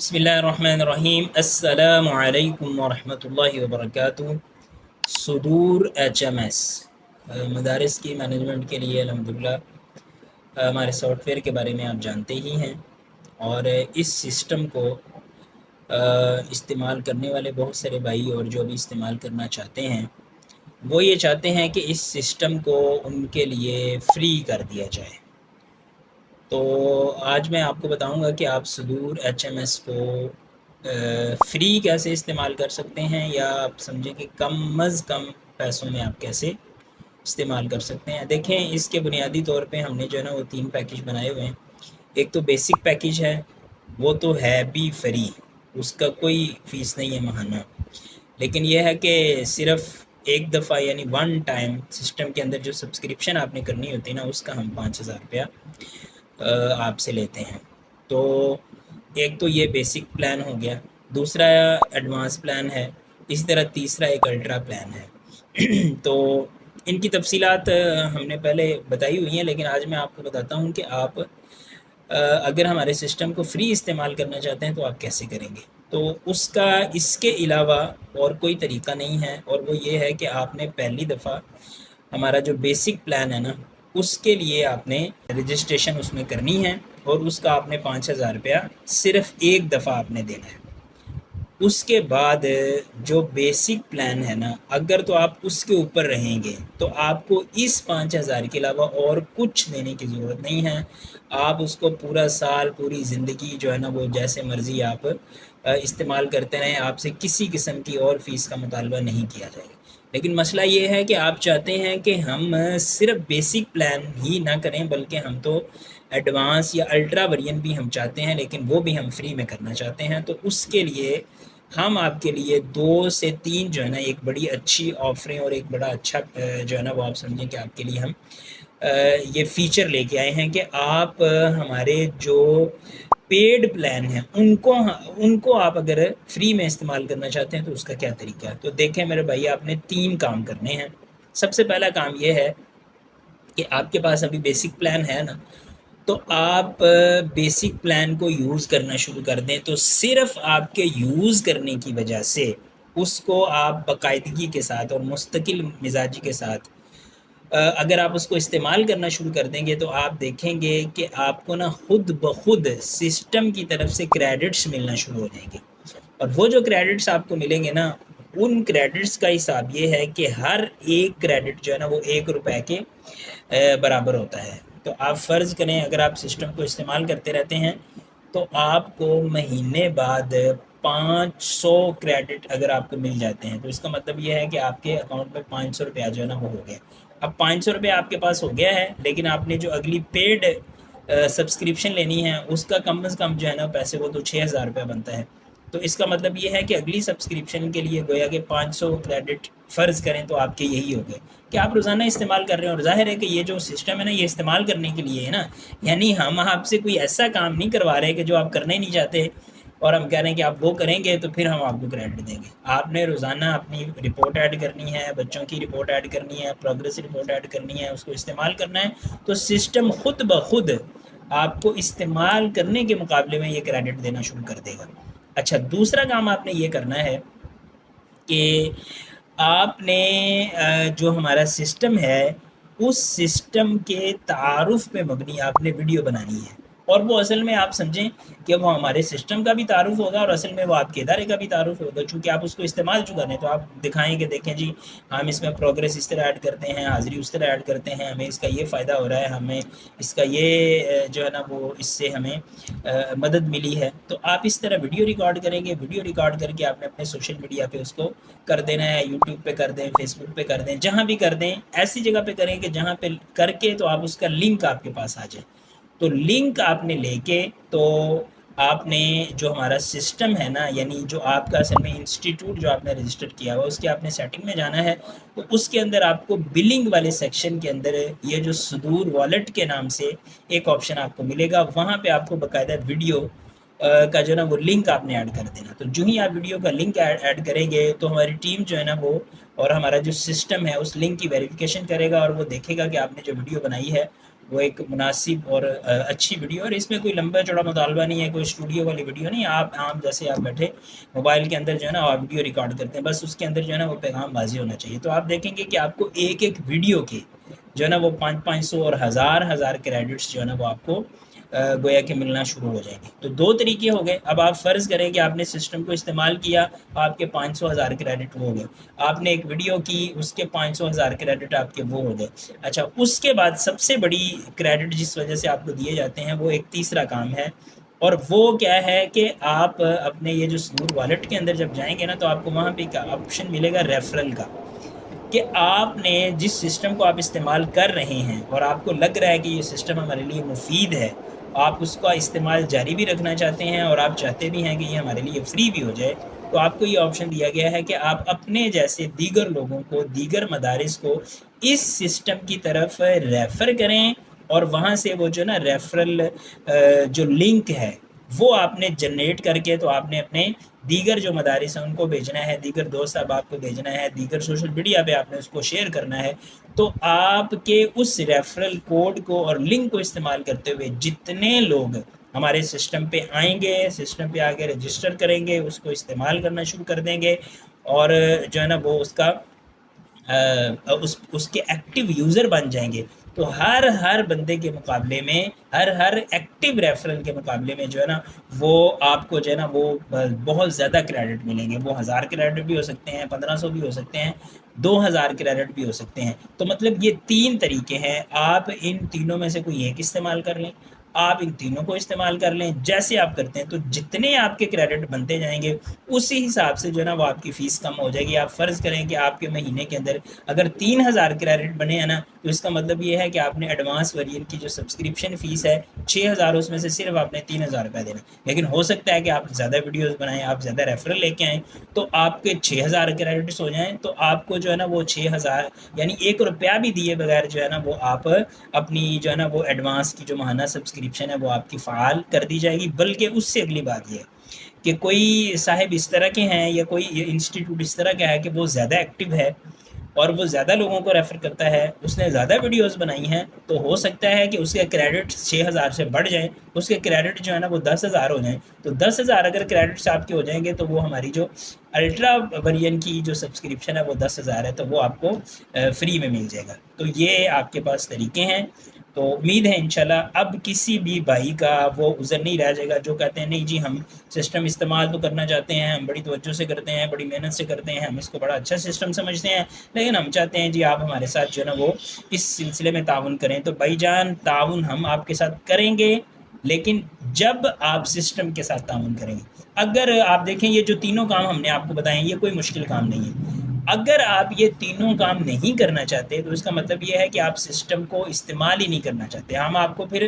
बसमिल्लाहिर्रहमानिर्रहीम। अस्सलामु अलैकुम वरहमतुल्लाहि वबरकातुहू। सुदूर HMS मदारिस की मैनेजमेंट के लिए अल्हम्दुलिल्लाह हमारे सॉफ्टवेयर के बारे में आप जानते ही हैं, और इस सिस्टम को इस्तेमाल करने वाले बहुत सारे भाई और जो भी इस्तेमाल करना चाहते हैं वो ये चाहते हैं कि इस सिस्टम को उनके लिए फ़्री कर दिया जाए। तो आज मैं आपको बताऊंगा कि आप सुदूर HMS को फ़्री कैसे इस्तेमाल कर सकते हैं, या आप समझें कि कम अज़ कम पैसों में आप कैसे इस्तेमाल कर सकते हैं। देखें, इसके बुनियादी तौर पे हमने जो है ना वो 3 पैकेज बनाए हुए हैं। एक तो बेसिक पैकेज है, वो तो है भी फ्री, उसका कोई फ़ीस नहीं है महाना, लेकिन यह है कि सिर्फ़ एक दफ़ा यानी वन टाइम सिस्टम के अंदर जो सब्सक्रिप्शन आपने करनी होती है ना, उसका हम 5000 रुपया आपसे लेते हैं। तो एक तो ये बेसिक प्लान हो गया, दूसरा एडवांस प्लान है, इसी तरह तीसरा एक अल्ट्रा प्लान है। तो इनकी तफसीलात हमने पहले बताई हुई हैं, लेकिन आज मैं आपको बताता हूँ कि आप अगर हमारे सिस्टम को फ्री इस्तेमाल करना चाहते हैं तो आप कैसे करेंगे। तो उसका इसके अलावा और कोई तरीका नहीं है, और वो ये है कि आपने पहली दफ़ा हमारा जो बेसिक प्लान है ना, उसके लिए आपने रजिस्ट्रेशन उसमें करनी है, और उसका आपने 5000 रुपया सिर्फ़ एक दफ़ा आपने देना है। उसके बाद जो बेसिक प्लान है ना, अगर तो आप उसके ऊपर रहेंगे तो आपको इस 5000 के अलावा और कुछ देने की ज़रूरत नहीं है। आप उसको पूरा साल, पूरी ज़िंदगी जो है ना वो जैसे मर्ज़ी आप इस्तेमाल करते रहें, आपसे किसी किस्म की और फ़ीस का मुतालबा नहीं किया जाएगा। लेकिन मसला ये है कि आप चाहते हैं कि हम सिर्फ बेसिक प्लान ही ना करें, बल्कि हम तो एडवांस या अल्ट्रा वेरिएंट भी हम चाहते हैं, लेकिन वो भी हम फ्री में करना चाहते हैं। तो उसके लिए हम आपके लिए 2 से 3 जो है ना एक बड़ी अच्छी ऑफ़रें और एक बड़ा अच्छा जो है ना वो आप समझें कि आपके लिए हम ये फ़ीचर लेके आए हैं कि आप हमारे जो पेड प्लान हैं उनको आप अगर फ्री में इस्तेमाल करना चाहते हैं तो उसका क्या तरीका है। तो देखें मेरे भाई, आपने 3 काम करने हैं। सबसे पहला काम ये है कि आपके पास अभी बेसिक प्लान है ना, तो आप बेसिक प्लान को यूज़ करना शुरू कर दें। तो सिर्फ़ आपके यूज़ करने की वजह से उसको आप बाकायदगी के साथ और मुस्तकिल मिजाजी के साथ अगर आप उसको इस्तेमाल करना शुरू कर देंगे तो आप देखेंगे कि आपको ना खुद ब खुद सिस्टम की तरफ से क्रेडिट्स मिलना शुरू हो जाएंगे। और वो जो क्रेडिट्स आपको मिलेंगे ना, उन क्रेडिट्स का हिसाब ये है कि हर एक क्रेडिट जो है ना वो 1 रुपए के बराबर होता है। तो आप फ़र्ज़ करें, अगर आप सिस्टम को इस्तेमाल करते रहते हैं तो आपको महीने बाद 500 क्रेडिट अगर आपको मिल जाते हैं, तो इसका मतलब ये है कि आपके अकाउंट में 500 रुपया जो है ना वो हो गया। अब 500 रुपया आपके पास हो गया है, लेकिन आपने जो अगली पेड सब्सक्रिप्शन लेनी है उसका कम से कम जो है ना पैसे वो तो 6000 रुपया बनता है। तो इसका मतलब ये है कि अगली सब्सक्रिप्शन के लिए गोया कि 500 क्रेडिट फ़र्ज़ करें तो आपके यही हो गए कि आप रोज़ाना इस्तेमाल कर रहे हैं। और ज़ाहिर है कि ये जो सिस्टम है ना, ये इस्तेमाल करने के लिए है ना, यानी हम आपसे कोई ऐसा काम नहीं करवा रहे कि जो आप करना ही नहीं चाहते, और हम कह रहे हैं कि आप वो करेंगे तो फिर हम आपको क्रेडिट देंगे। आपने रोज़ाना अपनी रिपोर्ट ऐड करनी है, बच्चों की रिपोर्ट ऐड करनी है, प्रोग्रेस रिपोर्ट ऐड करनी है, उसको इस्तेमाल करना है, तो सिस्टम खुद ब खुद आपको इस्तेमाल करने के मुकाबले में ये क्रेडिट देना शुरू कर देगा। अच्छा, दूसरा काम आपने ये करना है कि आपने जो हमारा सिस्टम है, उस सिस्टम के तारुफ़ पे मबनी आपने वीडियो बनानी है, और वो असल में आप समझें कि वो हमारे सिस्टम का भी तारुफ़ होगा और असल में वो आपके इदारे का भी तारुफ़ होगा, चूँकि आप उसको इस्तेमाल चुका हैं। तो आप दिखाएँ कि देखें जी, हम इसमें प्रोग्रेस इस तरह ऐड करते हैं, हाज़िरी उस तरह ऐड करते हैं, हमें इसका ये फ़ायदा हो रहा है, हमें इसका ये जो है ना वो इससे हमें मदद मिली है। तो आप इस तरह वीडियो रिकॉर्ड करेंगे, वीडियो रिकॉर्ड करके आपने अपने सोशल मीडिया पे उसको कर देना है, यूट्यूब पे कर दें, फेसबुक पे कर दें, जहाँ भी कर दें, ऐसी जगह पे करें कि जहाँ पे करके तो आप उसका लिंक आपके पास आ जाए। तो लिंक आपने लेके, तो आपने जो हमारा सिस्टम है ना, यानी जो आपका असल में इंस्टीट्यूट जो आपने रजिस्टर किया हुआ, उसके आपने सेटिंग में जाना है। तो उसके अंदर आपको बिलिंग वाले सेक्शन के अंदर ये जो सुदूर वॉलेट के नाम से एक ऑप्शन आपको मिलेगा, वहाँ पे आपको बाकायदा वीडियो का जो ना वो लिंक आपने ऐड कर देना। तो जो ही आप वीडियो का लिंक ऐड करेंगे तो हमारी टीम जो है ना वो, और हमारा जो सिस्टम है, उस लिंक की वेरिफिकेशन करेगा, और वो देखेगा कि आपने जो वीडियो बनाई है وہ ایک مناسب اور اچھی ویڈیو، اور اس میں کوئی لمبا چوڑا مطالبہ نہیں ہے، کوئی اسٹوڈیو والی ویڈیو نہیں. آپ عام جیسے آپ بیٹھے موبائل کے اندر جو ہے نا آپ ویڈیو ریکارڈ کرتے ہیں، بس اس کے اندر جو ہے نا وہ پیغام واضح ہونا چاہیے. تو آپ دیکھیں گے کہ آپ کو ایک ایک ویڈیو کے جو ہے نا وہ 500 اور ہزار کریڈٹس جو ہے نا وہ آپ کو گویا کہ ملنا شروع ہو جائیں گے. تو دو طریقے ہو گئے. اب آپ فرض کریں کہ آپ نے سسٹم کو استعمال کیا، آپ کے 500 کریڈٹ ہو گئے. آپ نے ایک ویڈیو کی، اس کے 500 کریڈٹ آپ کے وہ ہو گئے. اچھا، اس کے بعد سب سے بڑی کریڈٹ جس وجہ سے آپ کو دیے جاتے ہیں وہ ایک تیسرا کام ہے، اور وہ کیا ہے کہ آپ اپنے یہ جو سنور والیٹ کے اندر جب جائیں گے نا تو آپ کو وہاں پہ ایک آپشن ملے گا ریفرل کا، کہ آپ نے جس سسٹم کو آپ استعمال کر رہے ہیں اور آپ کو لگ رہا ہے کہ یہ سسٹم ہمارے لیے مفید ہے، آپ اس کا استعمال جاری بھی رکھنا چاہتے ہیں اور آپ چاہتے بھی ہیں کہ یہ ہمارے لیے فری بھی ہو جائے، تو آپ کو یہ آپشن دیا گیا ہے کہ آپ اپنے جیسے دیگر لوگوں کو، دیگر مدارس کو اس سسٹم کی طرف ریفر کریں، اور وہاں سے وہ جو نا ریفرل جو لنک ہے وہ آپ نے جنریٹ کر کے تو آپ نے اپنے دیگر جو مدارس ہیں ان کو بھیجنا ہے، دیگر دوست احباب کو بھیجنا ہے، دیگر سوشل میڈیا پہ آپ نے اس کو شیئر کرنا ہے. تو آپ کے اس ریفرل کوڈ کو اور لنک کو استعمال کرتے ہوئے جتنے لوگ ہمارے سسٹم پہ آئیں گے، سسٹم پہ آگے رجسٹر کریں گے، اس کو استعمال کرنا شروع کر دیں گے، اور جو ہے نا وہ اس کا اس کے ایکٹیو یوزر بن جائیں گے، تو ہر بندے کے مقابلے میں، ہر ایکٹیو ریفرل کے مقابلے میں جو ہے نا وہ آپ کو جو ہے نا وہ بہت زیادہ کریڈٹ ملیں گے. وہ 1000 کریڈٹ بھی ہو سکتے ہیں، 1500 بھی ہو سکتے ہیں، 2000 کریڈٹ بھی ہو سکتے ہیں. تو مطلب یہ 3 طریقے ہیں. آپ ان تینوں میں سے کوئی ایک استعمال کر لیں، آپ ان تینوں کو استعمال کر لیں، جیسے آپ کرتے ہیں تو جتنے آپ کے کریڈٹ بنتے جائیں گے اسی حساب سے جو ہے نا وہ آپ کی فیس کم ہو جائے گی. آپ فرض کریں کہ آپ کے مہینے کے اندر اگر 3000 کریڈٹ بنے ہیں نا، تو اس کا مطلب یہ ہے کہ آپ نے ایڈوانس ورژن کی جو سبسکرپشن فیس ہے 6000، اس میں سے صرف آپ نے 3000 روپے دینا. لیکن ہو سکتا ہے کہ آپ زیادہ ویڈیوز بنائیں، آپ زیادہ ریفرل لے کے آئیں، تو آپ کے 6000 کریڈٹس ہو جائیں، تو آپ کو جو ہے نا وہ 6000 یعنی 1 روپیہ بھی دیے بغیر جو ہے نا وہ آپ اپنی جو ہے نا وہ ایڈوانس کی جو ماہانہ سبسکرپشن ہے وہ آپ کی فعال کر دی جائے گی. بلکہ اس سے اگلی بات یہ کہ کوئی صاحب اس طرح کے ہیں یا کوئی انسٹیٹیوٹ اس طرح کا ہے کہ وہ زیادہ ایکٹیو ہے اور وہ زیادہ لوگوں کو ریفر کرتا ہے، اس نے زیادہ ویڈیوز بنائی ہیں، تو ہو سکتا ہے کہ اس کے کریڈٹ 6000 سے بڑھ جائیں، اس کے کریڈٹ جو ہے نا وہ 10,000 ہو جائیں. تو 10,000 اگر کریڈٹس آپ کے ہو جائیں گے تو وہ ہماری جو الٹرا ورژن کی جو سبسکرپشن ہے وہ 10,000 ہے، تو وہ آپ کو فری میں مل جائے گا. تو یہ آپ کے پاس طریقے ہیں. تو امید ہے انشاءاللہ اب کسی بھی بھائی کا وہ عذر نہیں رہ جائے گا جو کہتے ہیں نہیں جی ہم سسٹم استعمال تو کرنا چاہتے ہیں، ہم بڑی توجہ سے کرتے ہیں، بڑی محنت سے کرتے ہیں، ہم اس کو بڑا اچھا سسٹم سمجھتے ہیں، لیکن ہم چاہتے ہیں جی آپ ہمارے ساتھ جو ہے نا وہ اس سلسلے میں تعاون کریں. تو بھائی جان، تعاون ہم آپ کے ساتھ کریں گے، لیکن جب آپ سسٹم کے ساتھ تعاون کریں گے. اگر آپ دیکھیں یہ جو تینوں کام ہم نے آپ کو بتائے ہیں یہ کوئی مشکل کام نہیں ہے. اگر آپ یہ تینوں کام نہیں کرنا چاہتے تو اس کا مطلب یہ ہے کہ آپ سسٹم کو استعمال ہی نہیں کرنا چاہتے. ہم آپ کو پھر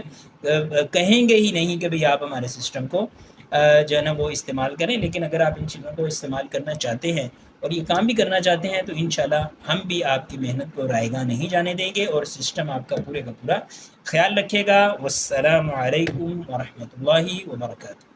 کہیں گے ہی نہیں کہ بھئی آپ ہمارے سسٹم کو جو ہے نا وہ استعمال کریں. لیکن اگر آپ ان چیزوں کو استعمال کرنا چاہتے ہیں اور یہ کام بھی کرنا چاہتے ہیں تو انشاءاللہ ہم بھی آپ کی محنت کو رائیگاں نہیں جانے دیں گے، اور سسٹم آپ کا پورے کا پورا خیال رکھے گا. والسلام علیکم ورحمۃ اللہ وبرکاتہ.